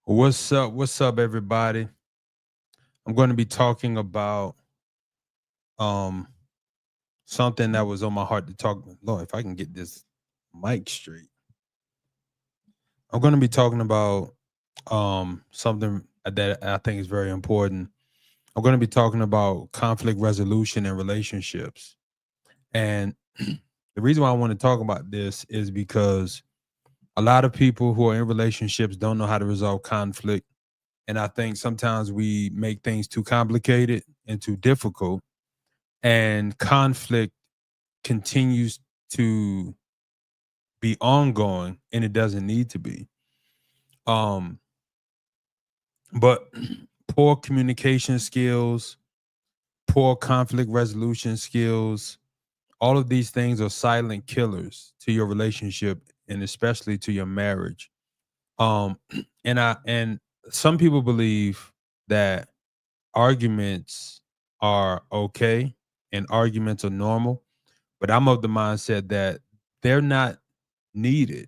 What's up? What's up, everybody? I'm going to be talking about um something that was on my heart to talk. Lord, if I can get this mic straight, I'm going to be talking about something that I think is very important. I'm going to be talking about conflict resolution and relationships. And the reason why I want to talk about this is because a lot of people who are in relationships don't know how to resolve conflict. And I think sometimes we make things too complicated and too difficult, and conflict continues to be ongoing, and it doesn't need to be. Um, but poor communication skills, poor conflict resolution skills, all of these things are silent killers to your relationship and especially to your marriage. Um, and some people believe that arguments are okay and arguments are normal, but I'm of the mindset that they're not needed.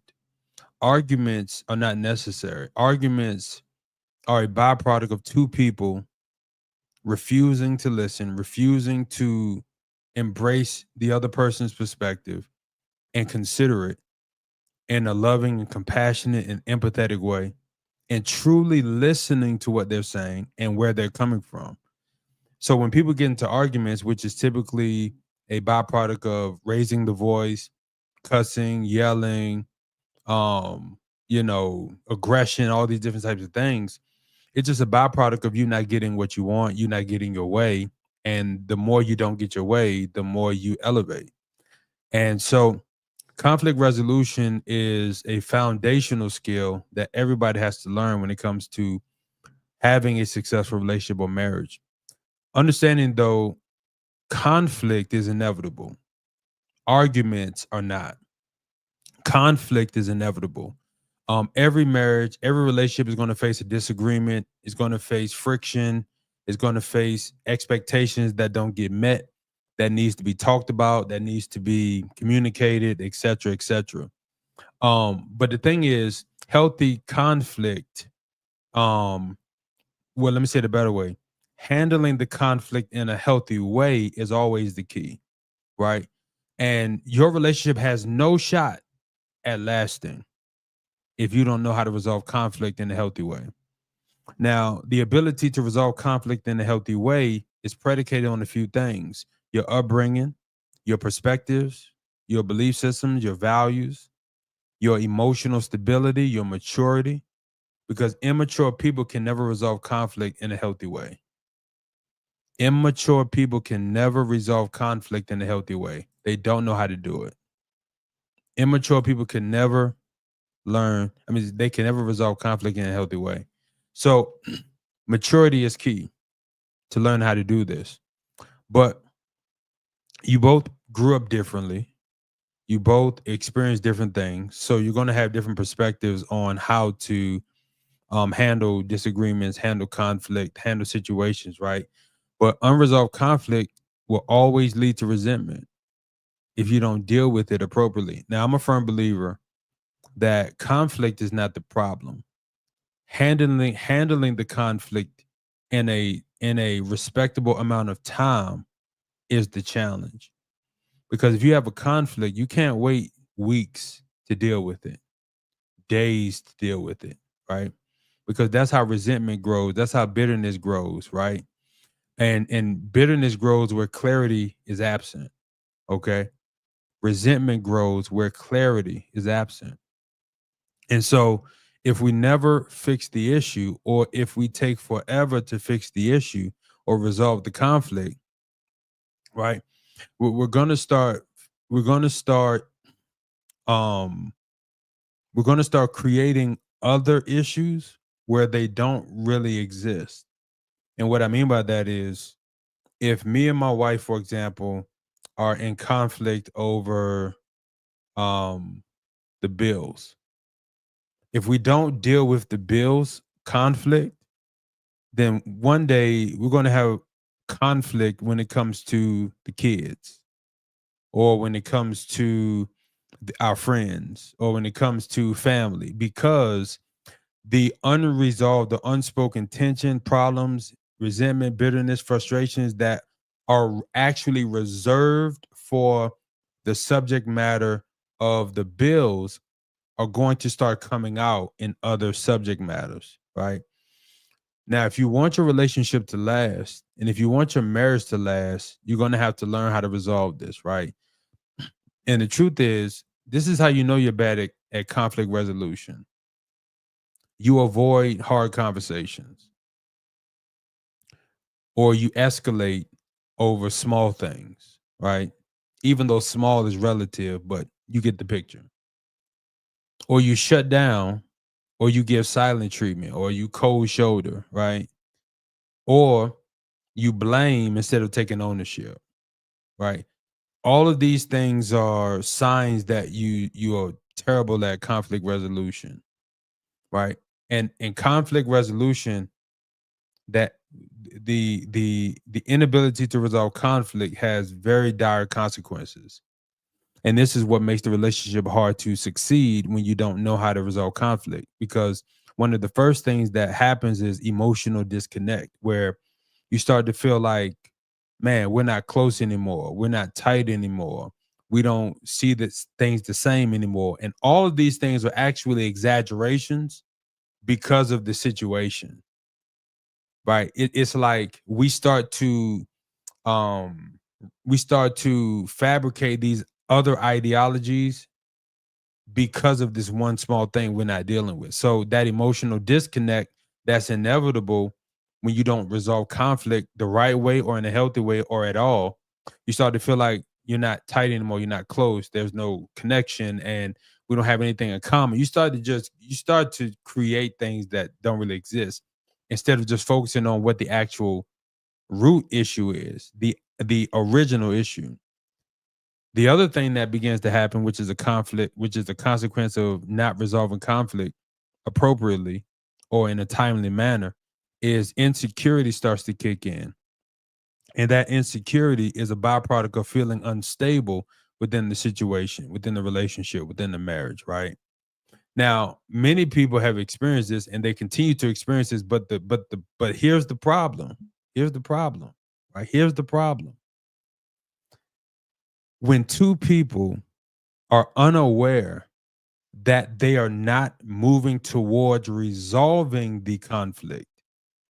Arguments are not necessary. Arguments are a byproduct of two people refusing to listen, refusing to embrace the other person's perspective and consider it in a loving and compassionate and empathetic way, and truly listening to what they're saying and where they're coming from. So when people get into arguments, which is typically a byproduct of raising the voice, cussing, yelling, um, aggression, all these different types of things, it's just a byproduct of you not getting what you want, you not getting your way. And the more you don't get your way, the more you elevate. And so conflict resolution is a foundational skill that everybody has to learn when it comes to having a successful relationship or marriage. Understanding though, conflict is inevitable. Arguments are not. Conflict is inevitable. Every marriage, every relationship is going to face a disagreement, is going to face friction, is going to face expectations that don't get met, that needs to be talked about, that needs to be communicated, etc., etc. But the thing is, healthy conflict, um, well, let me say it a better way. Handling the conflict in a healthy way is always the key, right? And your relationship has no shot at lasting if you don't know how to resolve conflict in a healthy way. Now, the ability to resolve conflict in a healthy way is predicated on a few things: your upbringing, your perspectives, your belief systems, your values, your emotional stability, your maturity, because immature people can never resolve conflict in a healthy way. Immature people can never resolve conflict in a healthy way. They don't know how to do it. Immature people can never they can never resolve conflict in a healthy way. So maturity is key to learn how to do this. But you both grew up differently. You both experience different things. So you're going to have different perspectives on how to handle disagreements, handle conflict, handle situations, right? But unresolved conflict will always lead to resentment if you don't deal with it appropriately. Now, I'm a firm believer that conflict is not the problem. Handling the conflict in a respectable amount of time is the challenge. Because if you have a conflict, you can't wait weeks to deal with it, days to deal with it, right? Because that's how resentment grows, that's how bitterness grows, right? And bitterness grows where clarity is absent, okay? Resentment grows where clarity is absent. And so if we never fix the issue, or if we take forever to fix the issue or resolve the conflict, right? We're gonna start we're gonna start um we're gonna start creating other issues where they don't really exist. And what I mean by that is, if me and my wife, for example, are in conflict over um the bills, if we don't deal with the bills conflict, then one day we're going to have conflict when it comes to the kids, or when it comes to our friends, or when it comes to family, because the unresolved, the unspoken tension, problems, resentment, bitterness, frustrations that are actually reserved for the subject matter of the bills are going to start coming out in other subject matters, right? Now, if you want your relationship to last, and if you want your marriage to last, you're going to have to learn how to resolve this, right? And the truth is, this is how you know you're bad at conflict resolution. You avoid hard conversations, or you escalate over small things, right? Even though small is relative, but you get the picture. Or you shut down, or you give silent treatment, or you cold shoulder, right? Or you blame instead of taking ownership, right? All of these things are signs that you are terrible at conflict resolution, right? And in conflict resolution, that the inability to resolve conflict has very dire consequences. And this is what makes the relationship hard to succeed when you don't know how to resolve conflict, because one of the first things that happens is emotional disconnect, where you start to feel like, man, we're not close anymore, we're not tight anymore, we don't see things the same anymore. And all of these things are actually exaggerations because of the situation, right? It's like um we start to fabricate these other ideologies because of this one small thing we're not dealing with. So that emotional disconnect that's inevitable when you don't resolve conflict the right way or in a healthy way or at all, you start to feel like you're not tight anymore, you're not close, there's no connection, and we don't have anything in common. You start to create things that don't really exist instead of just focusing on what the actual root issue is, the original issue. The other thing that begins to happen, which is a conflict, which is a consequence of not resolving conflict appropriately or in a timely manner, is insecurity starts to kick in. And that insecurity is a byproduct of feeling unstable within the situation, within the relationship, within the marriage, right? Now, many people have experienced this and they continue to experience this, but here's the problem. Here's the problem. Right? Here's the problem. When two people are unaware that they are not moving towards resolving the conflict,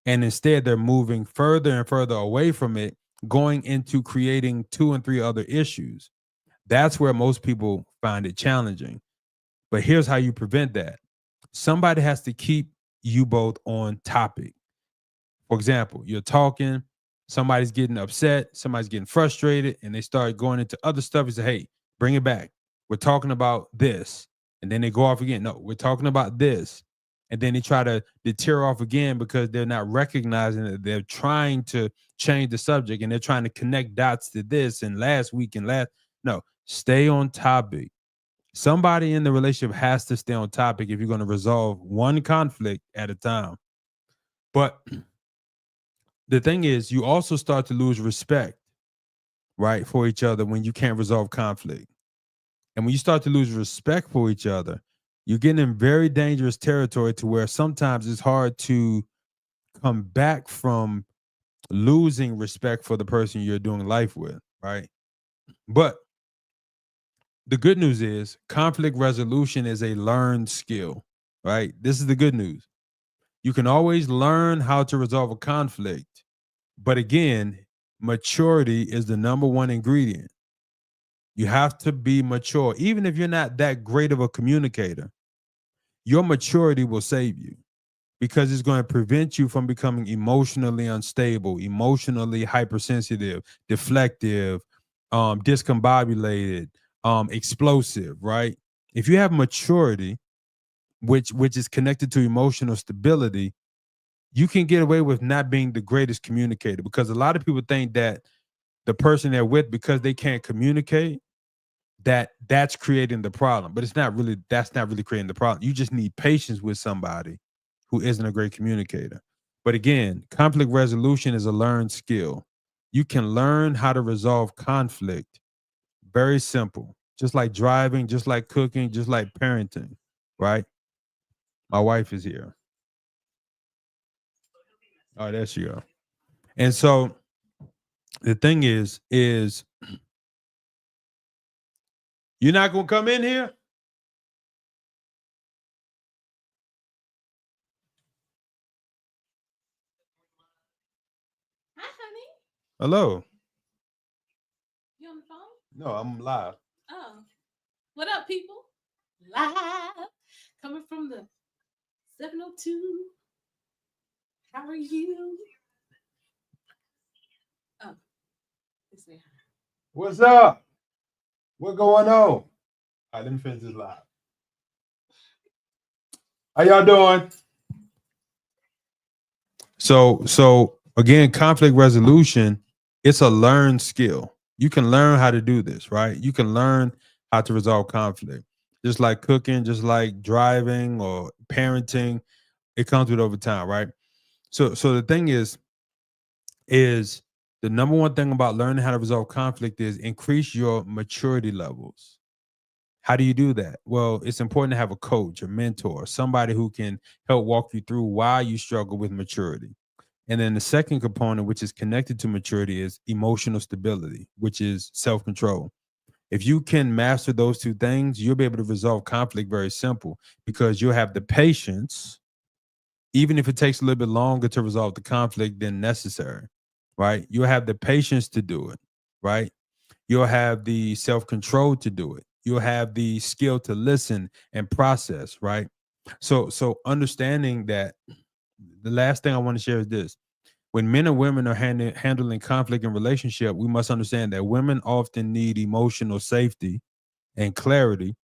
and instead they're moving further and further away from it, going into creating two and three other issues, that's where most people find it challenging. But here's how you prevent that. Somebody has to keep you both on topic. For example, you're talking, somebody's getting upset, somebody's getting frustrated, and they start going into other stuff. You say, hey, bring it back. We're talking about this. And then they go off again. No, we're talking about this. And then they try to deter off again because they're not recognizing that they're trying to change the subject and they're trying to connect dots to this and last week and last. No, stay on topic. Somebody in the relationship has to stay on topic if you're going to resolve one conflict at a time. But the thing is, you also start to lose respect, right, for each other when you can't resolve conflict. And when you start to lose respect for each other, you're getting in very dangerous territory to where sometimes it's hard to come back from losing respect for the person you're doing life with, right? But the good news is conflict resolution is a learned skill, right? This is the good news. You can always learn how to resolve a conflict. But again, maturity is the number one ingredient. You have to be mature. Even if you're not that great of a communicator, your maturity will save you because it's going to prevent you from becoming emotionally unstable, emotionally hypersensitive, deflective, discombobulated, explosive, right? If you have maturity, which is connected to emotional stability, you can get away with not being the greatest communicator, because a lot of people think that the person they're with, because they can't communicate, that's creating the problem. But that's not really creating the problem. You just need patience with somebody who isn't a great communicator. But again, conflict resolution is a learned skill. You can learn how to resolve conflict. Very simple. Just like driving, just like cooking, just like parenting, right? My wife is here. Oh, there she go. And so the thing is you're not gonna come in here? Hi, honey. Hello. You on the phone? No, I'm live. Oh. What up, people? Live. Coming from the 702. How are you? Oh, it's me. What's up? What going on? All right, let me finish this live. How y'all doing? So again, conflict resolution, it's a learned skill. You can learn how to do this, right? You can learn how to resolve conflict. Just like cooking, just like driving or parenting, it comes with over time, right? So the thing is the number one thing about learning how to resolve conflict is increase your maturity levels. How do you do that? Well, it's important to have a coach, a mentor, somebody who can help walk you through why you struggle with maturity. And then the second component, which is connected to maturity, is emotional stability, which is self control. If you can master those two things, you'll be able to resolve conflict very simple because you'll have the patience, even if it takes a little bit longer to resolve the conflict than necessary, right? You'll have the patience to do it, right? You'll have the self control to do it. You'll have the skill to listen and process, right? So understanding that, the last thing I want to share is this: when men and women are handling conflict in relationship, we must understand that women often need emotional safety and clarity,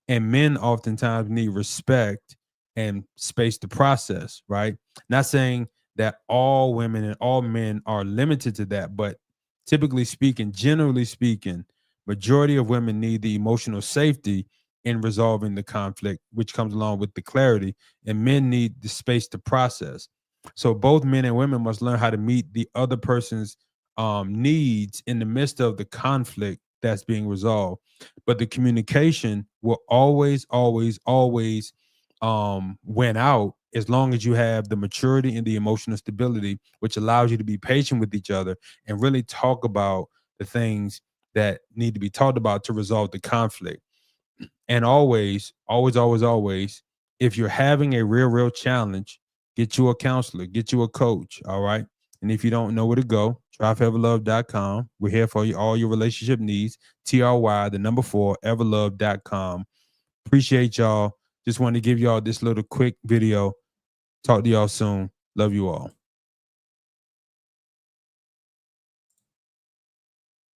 and men oftentimes need respect and space to process, right? Not saying that all women and all men are limited to that, but typically speaking, generally speaking, majority of women need the emotional safety in resolving the conflict, which comes along with the clarity, and men need the space to process. So both men and women must learn how to meet the other person's needs in the midst of the conflict that's being resolved, but the communication will always win out as long as you have the maturity and the emotional stability, which allows you to be patient with each other and really talk about the things that need to be talked about to resolve the conflict. And always, if you're having a real challenge, get you a counselor, get you a coach. All right. And if you don't know where to go, tryforeverlove.com. We're here for you, all your relationship needs. TRY, the number 4, everlove.com. Appreciate y'all. Just wanted to give y'all this little quick video. Talk to y'all soon. Love you all.